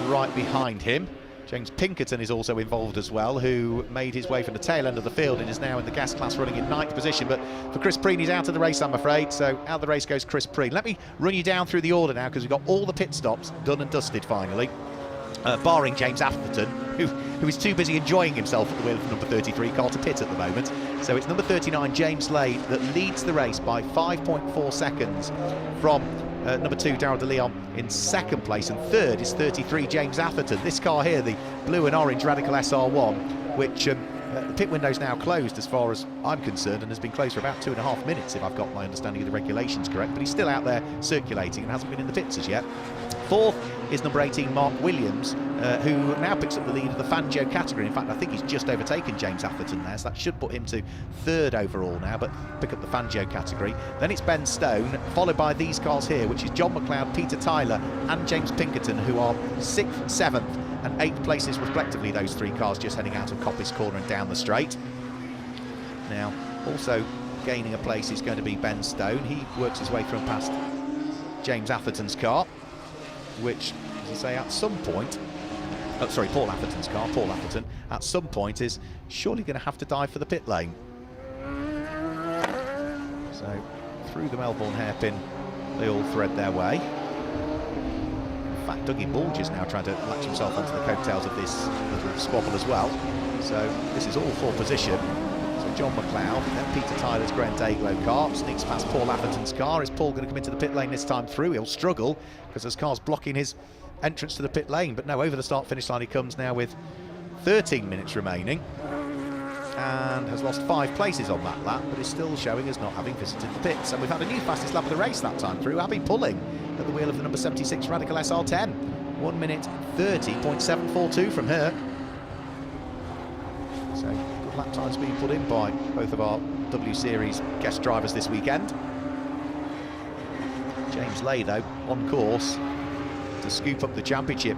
right behind him. James Pinkerton is also involved as well, who made his way from the tail end of the field and is now in the gas class running in 9th position. But for Chris Preen, he's out of the race, I'm afraid. So out of the race goes Chris Preen. Let me run you down through the order now, because we've got all the pit stops done and dusted finally. Barring James Atherton, who is too busy enjoying himself at the wheel of number 33 car to pit at the moment. So it's number 39, James Lay, that leads the race by 5.4 seconds from number 2, Darryl De Leon in 2nd place, and 3rd is 33, James Atherton. This car here, the blue and orange Radical SR1, which the pit window's now closed as far as I'm concerned, and has been closed for about 2.5 minutes, if I've got my understanding of the regulations correct, but he's still out there circulating and hasn't been in the pits as yet. 4th is number 18, Mark Williams, who now picks up the lead of the Fangio category. In fact, I think he's just overtaken James Atherton there, so that should put him to 3rd overall now, but pick up the Fangio category. Then it's Ben Stone, followed by these cars here, which is John McLeod, Peter Tyler and James Pinkerton, who are 6th, 7th and 8th places respectively, those 3 cars just heading out of Coppice Corner and down the straight. Now, also gaining a place is going to be Ben Stone. He works his way through and past James Atherton's car, which, as I say, at some point, Paul Atherton's car, Paul Atherton, at some point is surely going to have to dive for the pit lane. So, through the Melbourne hairpin, they all thread their way. In fact, Dougie Bulge is now trying to latch himself onto the coattails of this little squabble as well. So, this is all for position. So, John McLeod, then Peter Tyler's Graham Dayglow car, sneaks past Paul Atherton's car. Is Paul going to come into the pit lane this time through? He'll struggle, because there's cars blocking his entrance to the pit lane, but no, over the start-finish line he comes now with 13 minutes remaining, and has lost 5 places on that lap, but is still showing as not having visited the pits. And we've had a new fastest lap of the race that time through, Abby Pulling at the wheel of the number 76 Radical SR10. 1 minute 30.742 from her. So good lap times being put in by both of our W Series guest drivers this weekend. James Lay, though, on course to scoop up the championship.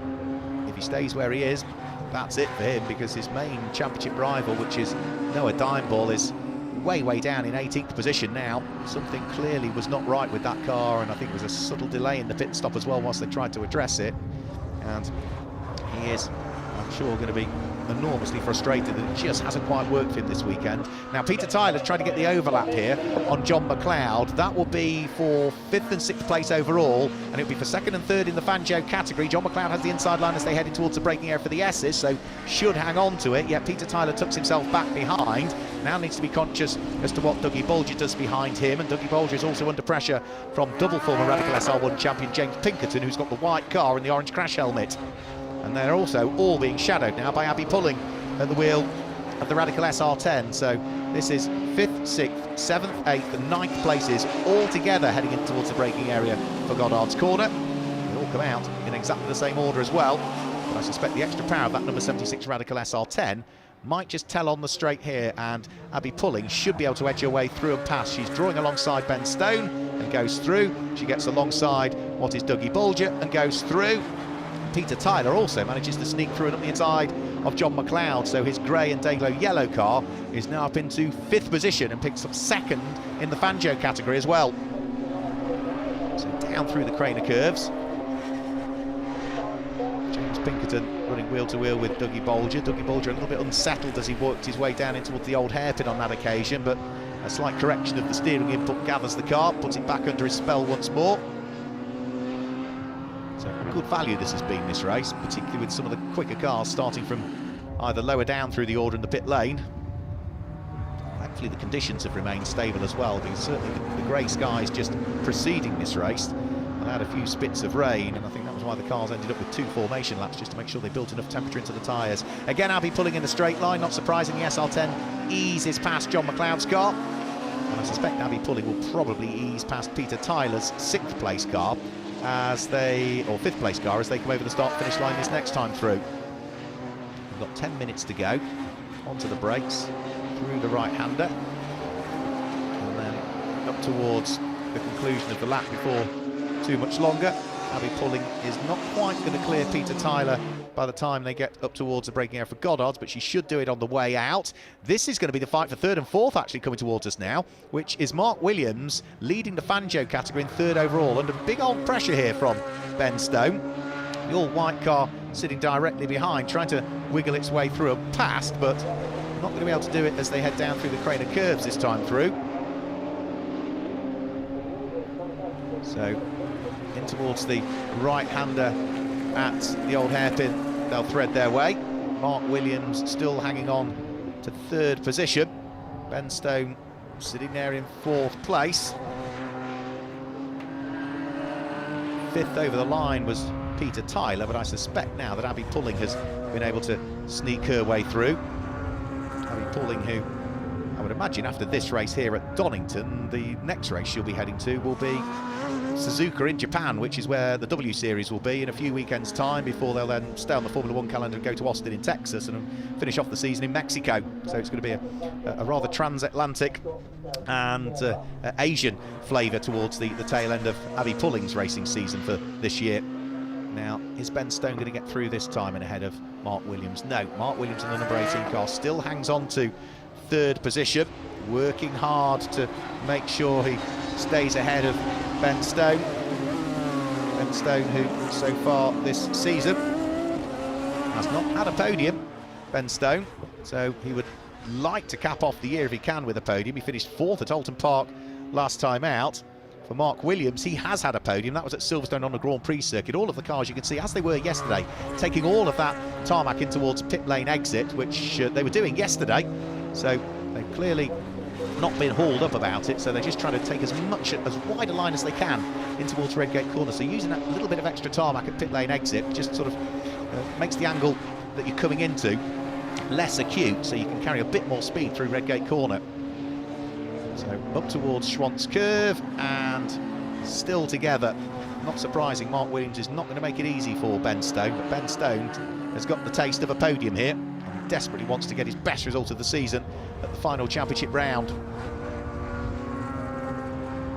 If he stays where he is, that's it for him, because his main championship rival, which is Noah Dimeball, is way down in 18th position now. Something clearly was not right with that car, and I think there was a subtle delay in the pit stop as well whilst they tried to address it. And he is, I'm sure, going to be enormously frustrated that it just hasn't quite worked for him this weekend. Now Peter Tyler's trying to get the overlap here on John McLeod. That will be for 5th and 6th place overall, and it'll be for 2nd and 3rd in the Fangio category. John McLeod has the inside line as they headed towards the braking area for the S's, so should hang on to it. Yet Peter Tyler tucks himself back behind. Now needs to be conscious as to what Dougie Bolger does behind him, and Dougie Bolger is also under pressure from double former Radical SR1 champion James Pinkerton, who's got the white car and the orange crash helmet. And they're also all being shadowed now by Abby Pulling at the wheel of the Radical SR10. So this is 5th, 6th, 7th, 8th and 9th places all together heading in towards the braking area for Goddard's Corner. They all come out in exactly the same order as well. But I suspect the extra power of that number 76 Radical SR10 might just tell on the straight here, and Abby Pulling should be able to edge her way through and past. She's drawing alongside Ben Stone and goes through. She gets alongside what is Dougie Bolger and goes through. Peter Tyler also manages to sneak through and up the inside of John McLeod, so his grey and Dayglow yellow car is now up into 5th position and picks up 2nd in the Fangio category as well. So down through the Craner curves. James Pinkerton running wheel to wheel with Dougie Bolger. Dougie Bolger a little bit unsettled as he worked his way down in towards the old hairpin on that occasion, but a slight correction of the steering input gathers the car, puts it back under his spell once more. So good value this has been, this race, particularly with some of the quicker cars starting from either lower down through the order in the pit lane. Thankfully the conditions have remained stable as well, because certainly the grey skies just preceding this race allowed a few spits of rain, and I think that was why the cars ended up with 2 formation laps, just to make sure they built enough temperature into the tyres. Again, Abby Pulling in the straight line, not surprising, the SR10 eases past John McLeod's car, and I suspect Abby Pulling will probably ease past Peter Tyler's 6th place car as they, or 5th place car, as they come over the start finish line this next time through. We've got 10 minutes to go. Onto the brakes, through the right-hander, and then up towards the conclusion of the lap before too much longer. Abby Pulling is not quite going to clear Peter Tyler by the time they get up towards the braking area for Goddard's, but she should do it on the way out. This is going to be the fight for 3rd and 4th actually coming towards us now, which is Mark Williams leading the Fangio category in 3rd overall, under big old pressure here from Ben Stone. The all-white car sitting directly behind, trying to wiggle its way through and past, but not going to be able to do it as they head down through the Craner curves this time through. So in towards the right-hander at the old hairpin, they'll thread their way. Mark Williams still hanging on to 3rd position. Ben Stone sitting there in 4th place. 5th over the line was Peter Tyler, but I suspect now that Abby Pulling has been able to sneak her way through. Abby Pulling, who I would imagine after this race here at Donington, the next race she'll be heading to will be Suzuka in Japan, which is where the W Series will be in a few weekends' time, before they'll then stay on the Formula 1 calendar and go to Austin in Texas and finish off the season in Mexico. So it's going to be a rather transatlantic and Asian flavour towards the tail end of Abby Pulling's racing season for this year. Now, is Ben Stone going to get through this time and ahead of Mark Williams? No, Mark Williams in the number 18 car still hangs on to 3rd position, working hard to make sure he stays ahead of Ben Stone. Ben Stone, who so far this season has not had a podium, Ben Stone, so he would like to cap off the year if he can with a podium. He finished 4th at Alton Park last time out. For Mark Williams, he has had a podium. That was at Silverstone on the Grand Prix circuit. All of the cars you can see, as they were yesterday, taking all of that tarmac in towards pit lane exit, which they were doing yesterday. So they've clearly not been hauled up about it, so they're just trying to take as wide a line as they can in towards Redgate Corner. So using that little bit of extra tarmac at pit lane exit just sort of makes the angle that you're coming into less acute, so you can carry a bit more speed through Redgate Corner. So up towards Schwantz Curve and still together. Not surprising, Mark Williams is not going to make it easy for Ben Stone, but Ben Stone has got the taste of a podium here. He desperately wants to get his best result of the season at the final championship round.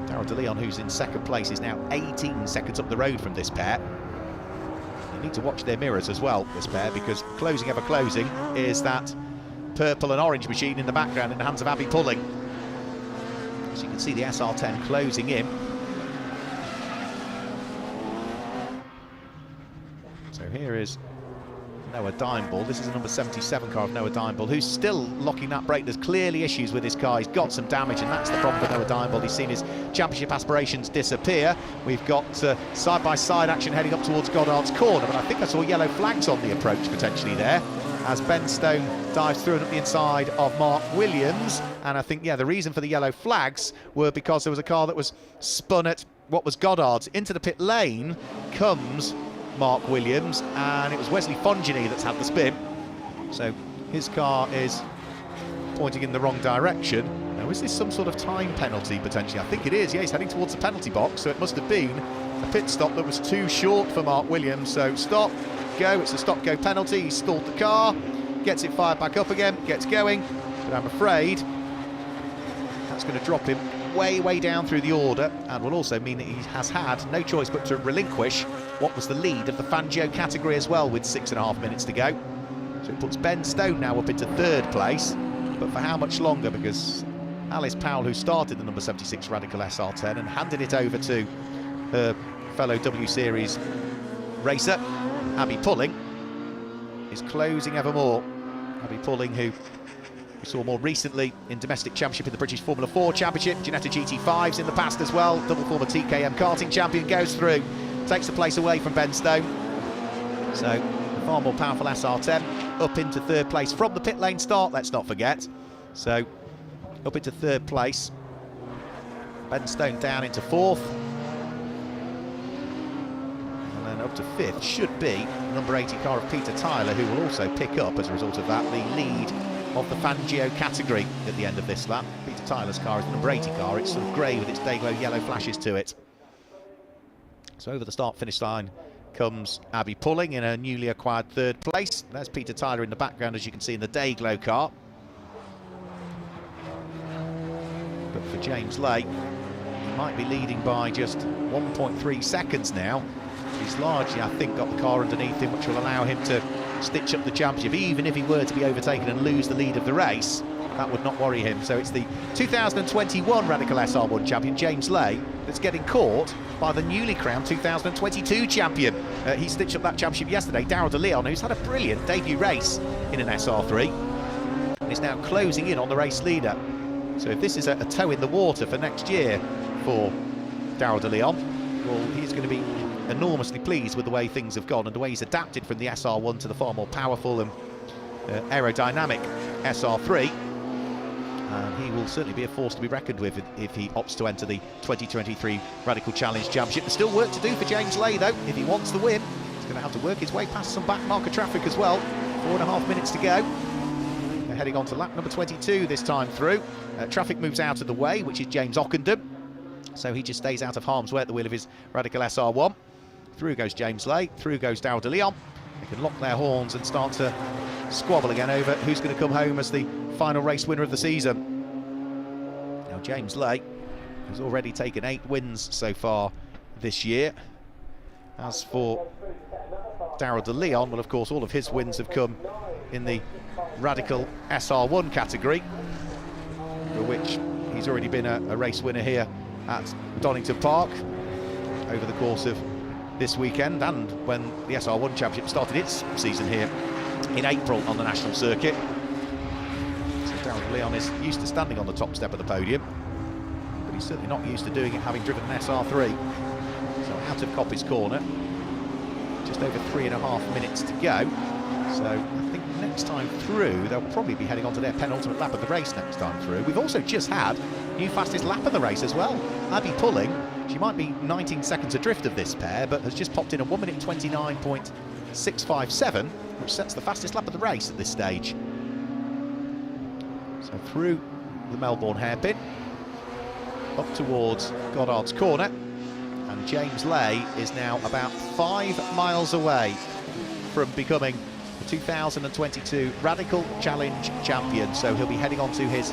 Daryl De Leon, who's in second place, is now 18 seconds up the road from this pair. They need to watch their mirrors as well, this pair, because closing ever closing is that purple and orange machine in the background in the hands of Abby Pulling. So you can see the SR10 closing in. So here is Noah Dimeball. This is the number 77 car of Noah Dimeball, who's still locking that brake. There's clearly issues with his car. He's got some damage, and that's the problem for Noah Dimeball. He's seen his championship aspirations disappear. We've got side-by-side action heading up towards Goddard's corner, but I think I saw yellow flags on the approach potentially there, as Ben Stone dives through and up the inside of Mark Williams. And I think, yeah, the reason for the yellow flags were because there was a car that was spun at what was Goddard's. Into the pit lane comes Mark Williams, and it was Wesley Fongini that's had the spin. So his car is pointing in the wrong direction. Now, is this some sort of time penalty potentially? I think it is. Yeah, he's heading towards the penalty box, so it must have been a pit stop that was too short for Mark Williams. So stop, go, it's a stop-go penalty. He stalled the car, gets it fired back up again, gets going, but I'm afraid that's going to drop him way down through the order, and will also mean that he has had no choice but to relinquish what was the lead of the Fangio category as well, with 6.5 minutes to go. So it puts Ben Stone now up into third place, but for how much longer? Because Alice Powell, who started the number 76 Radical SR10 and handed it over to her fellow W Series racer, Abby Pulling, is closing ever more. Abby Pulling, who we saw more recently in domestic championship in the British Formula 4 Championship, Ginetta GT5s in the past as well, double former TKM karting champion, goes through, takes the place away from Ben Stone. So the far more powerful SR10 up into third place from the pit lane start, let's not forget. So up into third place, Ben Stone down into fourth, and then up to fifth should be number 80 car of Peter Tyler, who will also pick up, as a result of that, the lead of the Fangio category at the end of this lap. Peter Tyler's car is the number 80 car. It's sort of grey with its day-glow yellow flashes to it. So over the start-finish line comes Abby Pulling in a newly acquired third place. There's Peter Tyler in the background, as you can see, in the day-glow car. But for James Lay, he might be leading by just 1.3 seconds now. He's largely, I think, got the car underneath him, which will allow him to stitch up the championship. Even if he were to be overtaken and lose the lead of the race, that would not worry him. So it's the 2021 Radical SR1 champion, James Lay, that's getting caught by the newly crowned 2022 champion. He stitched up that championship yesterday, Daryl De Leon, who's had a brilliant debut race in an SR3, and is now closing in on the race leader. So if this is a toe in the water for next year for Daryl De Leon, well, he's going to be enormously pleased with the way things have gone and the way he's adapted from the SR1 to the far more powerful and aerodynamic SR3. And he will certainly be a force to be reckoned with if he opts to enter the 2023 Radical Challenge Championship. There's still work to do for James Lay, though. If he wants the win, he's going to have to work his way past some back marker traffic as well. 4.5 minutes to go. They're heading on to lap number 22 this time through. Traffic moves out of the way, which is James Ockenden. So he just stays out of harm's way at the wheel of his Radical SR1. Through goes James Lay, through goes Daryl De Leon. They can lock their horns and start to squabble again over who's going to come home as the final race winner of the season. Now James Lay has already taken 8 wins so far this year. As for Daryl De Leon, well, of course, all of his wins have come in the Radical SR1 category, for which he's already been a race winner here at Donington Park over the course of this weekend, and when the SR1 Championship started its season here in April on the national circuit. So Daryl De Leon is used to standing on the top step of the podium, but he's certainly not used to doing it having driven an SR3. So out of Coppice Corner, just over 3.5 minutes to go. So I think next time through they'll probably be heading on to their penultimate lap of the race next time through. We've also just had new fastest lap of the race as well. Abby Pulling, she might be 19 seconds adrift of this pair, but has just popped in a 1 minute 29.657, which sets the fastest lap of the race at this stage. So through the Melbourne hairpin, up towards Goddard's corner, and James Lay is now about 5 miles away from becoming the the 2022 Radical Challenge champion. So he'll be heading on to his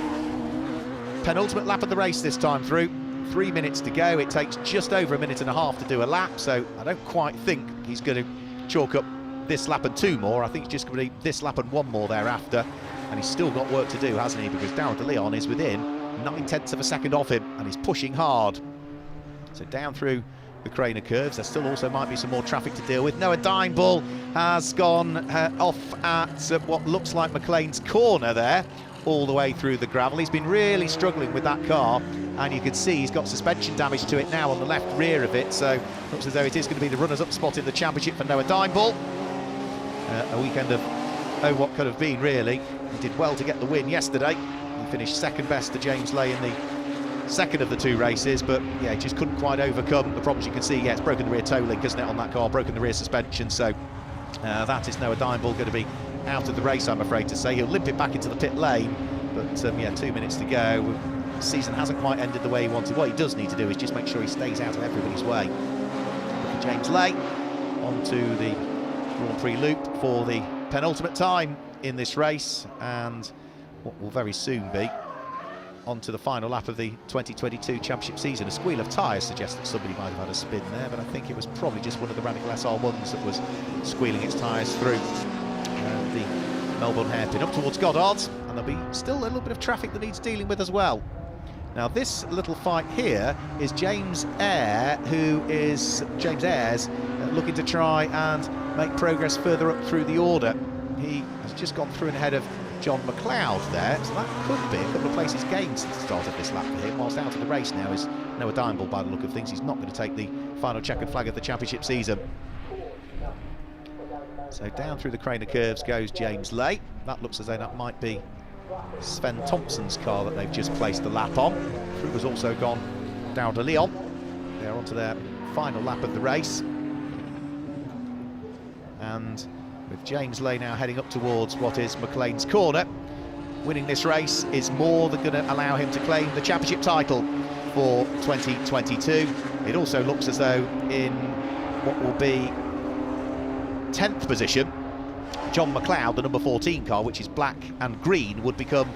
penultimate lap of the race this time through. 3 minutes to go. It takes just over a minute and a half to do a lap, so I don't quite think he's going to chalk up this lap and 2 more. I think it's just going to be this lap and 1 more thereafter, and he's still got work to do, hasn't he? Because Darrell de Leon is within 9/10 of a second off him, and he's pushing hard. So down through the Craner curves, there still also might be some more traffic to deal with. Noah Dimeball has gone off at what looks like McLean's corner there, all the way through the gravel. He's been really struggling with that car, and you can see he's got suspension damage to it now on the left rear of it, so looks as though it is going to be the runners-up spot in the championship for Noah Dimeball. A weekend of what could have been, really. He did well to get the win yesterday. He finished second best to James Lay in the second of the 2 races, but yeah, just couldn't quite overcome the problems. You can see, yeah, it's broken the rear toe link, isn't it, on that car, broken the rear suspension, so that is Noah Dimeball going to be out of the race, I'm afraid to say. He'll limp it back into the pit lane, but yeah, 2 minutes to go. The season hasn't quite ended the way he wanted. What he does need to do is just make sure he stays out of everybody's way. Look at James Lay onto the Grand Prix loop for the penultimate time in this race, and what will very soon be onto the final lap of the 2022 championship season. A squeal of tyres suggests that somebody might have had a spin there, but I think it was probably just one of the Radical SR1s that was squealing its tyres through the Melbourne hairpin up towards Goddard's, and there'll be still a little bit of traffic that needs dealing with as well. Now this little fight here is James Ayres looking to try and make progress further up through the order. He has just gone through and ahead of John McLeod there, so that could be a couple of places gained since the start of this lap for him. Whilst out of the race now is Noah Dimeball by the look of things. He's not going to take the final checkered flag of the championship season. So down through the Craner curves goes James Lay. That looks as though that might be Sven Thompson's car that they've just placed the lap on. Through has also gone Darrell de Leon. They're onto their final lap of the race. And with James Lay now heading up towards what is McLean's corner, winning this race is more than going to allow him to claim the championship title for 2022. It also looks as though in what will be 10th position, John McLeod, the number 14 car, which is black and green, would become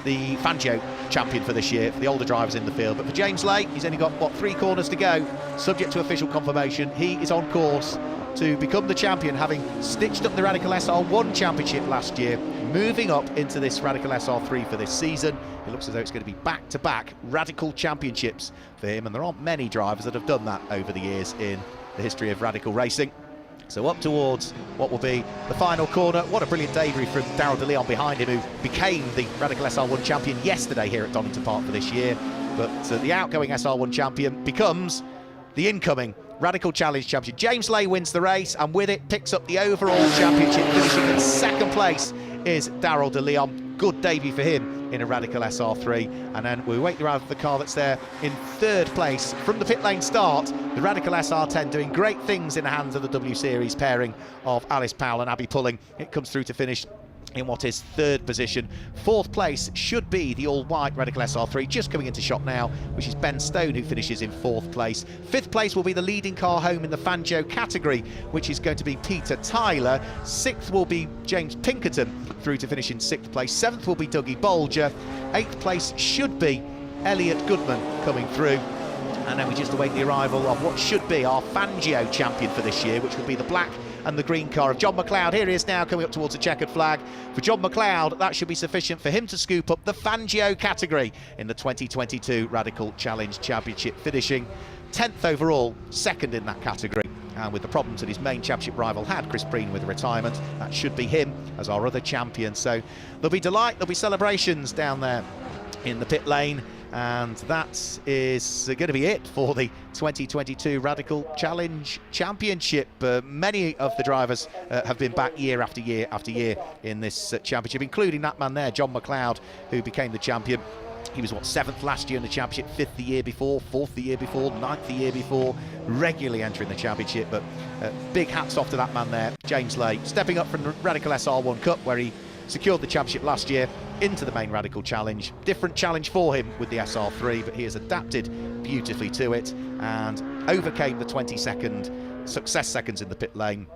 the Fangio champion for this year for the older drivers in the field. But for James Lay, he's only got, what, 3 corners to go, subject to official confirmation. He is on course to become the champion, having stitched up the Radical SR1 championship last year, moving up into this Radical SR3 for this season. It looks as though it's going to be back-to-back Radical championships for him, and there aren't many drivers that have done that over the years in the history of Radical racing. So up towards what will be the final corner. What a brilliant debut from Darrell de Leon behind him, who became the Radical SR1 champion yesterday here at Donington Park for this year. But the outgoing SR1 champion becomes the incoming Radical Challenge champion. James Lay wins the race, and with it picks up the overall championship. Finishing in 2nd place is Darrell de Leon. Good debut for him in a Radical SR3, and then we wait around for the car that's there in 3rd place from the pit lane start. The Radical SR10 doing great things in the hands of the W Series pairing of Alice Powell and Abby Pulling. It comes through to finish in what is 3rd position. 4th place should be the all-white Radical SR3, just coming into shot now, which is Ben Stone, who finishes in 4th place. 5th place will be the leading car home in the Fangio category, which is going to be Peter Tyler. 6th will be James Pinkerton, through to finish in 6th place. 7th will be Dougie Bolger. 8th place should be Elliot Goodman coming through. And then we just await the arrival of what should be our Fangio champion for this year, which will be the black and the green car of John McLeod. Here he is now coming up towards the checkered flag. For John McLeod, that should be sufficient for him to scoop up the Fangio category in the 2022 Radical Challenge Championship, finishing 10th overall, 2nd in that category. And with the problems that his main championship rival had, Chris Breen, with the retirement, that should be him as our other champion. So there'll be delight, there'll be celebrations down there in the pit lane. And that is going to be it for the 2022 Radical Challenge Championship. Many of the drivers have been back year after year after year in this championship, including that man there, John McLeod, who became the champion. He was, what, 7th last year in the championship, 5th the year before, 4th the year before, 9th the year before, regularly entering the championship. But big hats off to that man there, James Lay, stepping up from the Radical SR1 Cup, where he secured the championship last year, into the main Radical Challenge. Different challenge for him with the SR3, but he has adapted beautifully to it and overcame the 20-second success seconds in the pit lane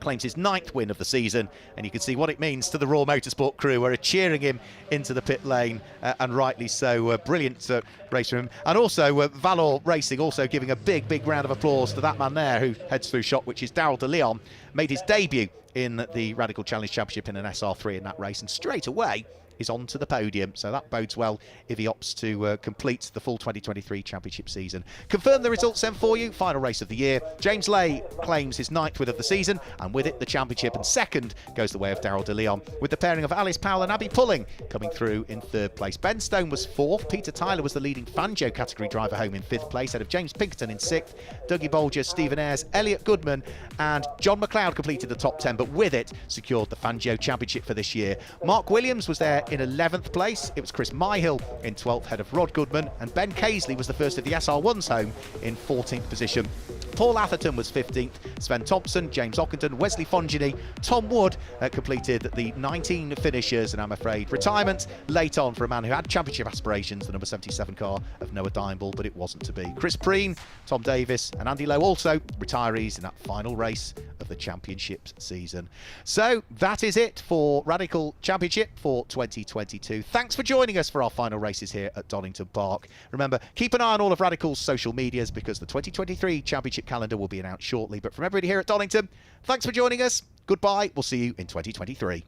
claims his 9th win of the season, and you can see what it means to the Raw Motorsport crew who are cheering him into the pit lane, and rightly so. Brilliant race from him. And also Valor Racing also giving a big round of applause to that man there who heads through shot, which is Daryl de Leon. Made his debut in the Radical Challenge Championship in an SR3 in that race, and straight away is on to the podium, so that bodes well if he opts to complete the full 2023 championship season. Confirm the results then for you. Final race of the year. James Lay claims his 9th win of the season, and with it the championship, and second goes the way of Daryl de Leon, with the pairing of Alice Powell and Abby Pulling coming through in 3rd place. Ben Stone was 4th. Peter Tyler was the leading Fangio category driver home in 5th place, ahead of James Pinkerton in 6th. Dougie Bolger, Stephen Ayres, Elliot Goodman and John McLeod completed the top 10, but with it secured the Fangio championship for this year. Mark Williams was there in 11th place. It was Chris Myhill in 12th, head of Rod Goodman, and Ben Casely was the first of the SR1s home in 14th position. Paul Atherton was 15th, Sven Thompson, James Ockenden, Wesley Fongini, Tom Wood completed the 19 finishers, and I'm afraid retirement late on for a man who had championship aspirations, the number 77 car of Noah Dimble, but it wasn't to be. Chris Preen, Tom Davis and Andy Lowe also retirees in that final race of the championship season. So that is it for Radical Championship for 2022. Thanks for joining us for our final races here at Donington Park. Remember, keep an eye on all of Radical's social medias because the 2023 championship calendar will be announced shortly. But from everybody here at Donington, thanks for joining us. Goodbye. We'll see you in 2023.